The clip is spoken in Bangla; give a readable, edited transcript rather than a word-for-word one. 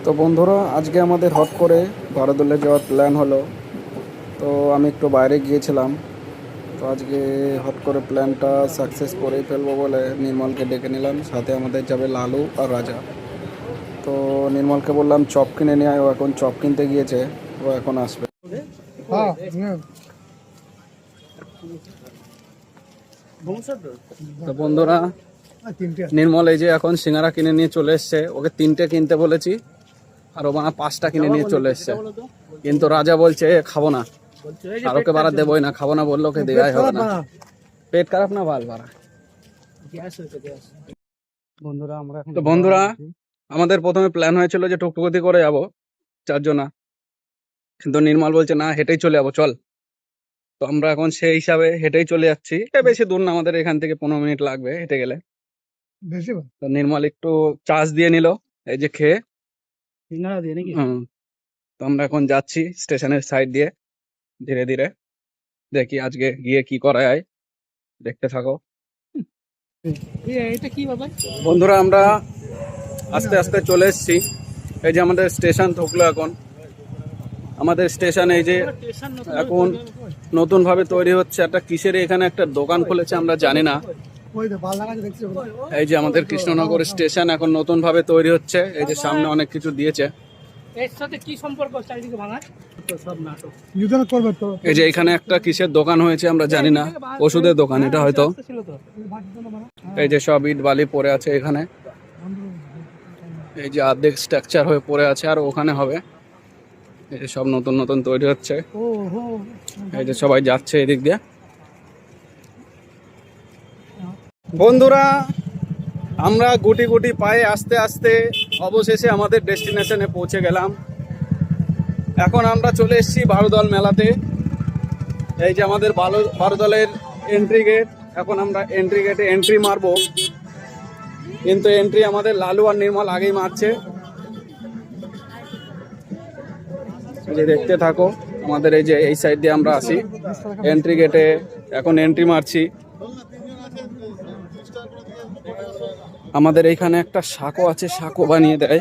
তো বন্ধুরা, আজকে আমাদের হট করে ভারতলে যাওয়ার প্ল্যান হলো। তো আমি একটু বাইরে গিয়েছিলাম। তো আজকে হট করে প্ল্যানটা সাকসেস করেই ফেলবো বলে নির্মলকে ডেকে নিলাম, সাথে আমাদের যাবে লালু আর রাজা। তো নির্মলকে বললাম চপ কিনে নিয়ে আয়, ও এখন চপ কিনতে গিয়েছে, ও এখন আসবে। তো বন্ধুরা, নির্মল এই যে এখন সিঙ্গারা কিনে নিয়ে চলে এসছে। ওকে 3টে কিনতে বলেছি আর ও বানা 5টা কিনে নিয়ে চলে এসছে। কিন্তু রাজা বলছে খাবো না, আর ওকে বাড়া দেবোই না, খাবো না বললো, ওকে দেওয়াই হবে না। পেট খারাপ না ভাল বাড়া। তো বন্ধুরা, আমাদের প্রথমে প্ল্যান হয়েছিল যে টুকটুকুতি করে যাবো 4 জনা, কিন্তু নির্মল বলছে না, হেঁটেই চলে যাবো চল। তো আমরা এখন সেই হিসাবে হেঁটেই চলে যাচ্ছি। বেশি দূর না, আমাদের এখান থেকে 15 মিনিট লাগবে হেঁটে গেলে। তো নির্মল একটু চার্জ দিয়ে নিল এই যে খেয়ে। হুম। তো আমরা এখন যাচ্ছি স্টেশনের সাইড দিয়ে ধীরে ধীরে। দেখি আজকে গিয়ে কি করা যায়, দেখতে থাকো। বন্ধুরা, আমরা আস্তে আস্তে চলে এসেছি। এই যে আমাদের স্টেশন ঢুকলো এখন। আমাদের স্টেশন এই যে এখন নতুন ভাবে তৈরি হচ্ছে। একটা কিসের এখানে একটা দোকান খুলেছে, আমরা জানি না। এই যে আমাদের কৃষ্ণনগর স্টেশন এখন নতুন ভাবে তৈরি হচ্ছে। এই যে সামনে অনেক কিছু দিয়েছে। এই যে এখানে একটা কিসের দোকান হয়েছে আমরা জানি না, ওষুধের দোকান এটা হয়তো। এই যে সব ইট বালি পড়ে আছে এখানে। এই যে অর্ধেক স্ট্রাকচার হয়ে পড়ে আছে, আর ওখানে হবে। এই যে সব নতুন নতুন তৈরি হচ্ছে। এই যে সবাই যাচ্ছে এদিক দিয়ে। বন্ধুরা, আমরা গুটি গুটি পায়ে আস্তে আস্তে অবশেষে আমাদের ডেস্টিনেশনে পৌঁছে গেলাম। এখন আমরা চলে এসেছি বারোদল মেলাতে। এই যে আমাদের বারোদলের এন্ট্রি গেট। এখন আমরা এন্ট্রি গেটে এন্ট্রি মারবো, কিন্তু এন্ট্রি আমাদের লালু আর নির্মল আগেই মারছে। এই যে দেখতে থাকো, আমাদের এই যে এই সাইড দিয়ে আমরা আসি এন্ট্রি গেটে। এখন এন্ট্রি মারছি। আমাদের এইখানে একটা সাঁকো আছে, সাঁকো বানিয়ে দেয়।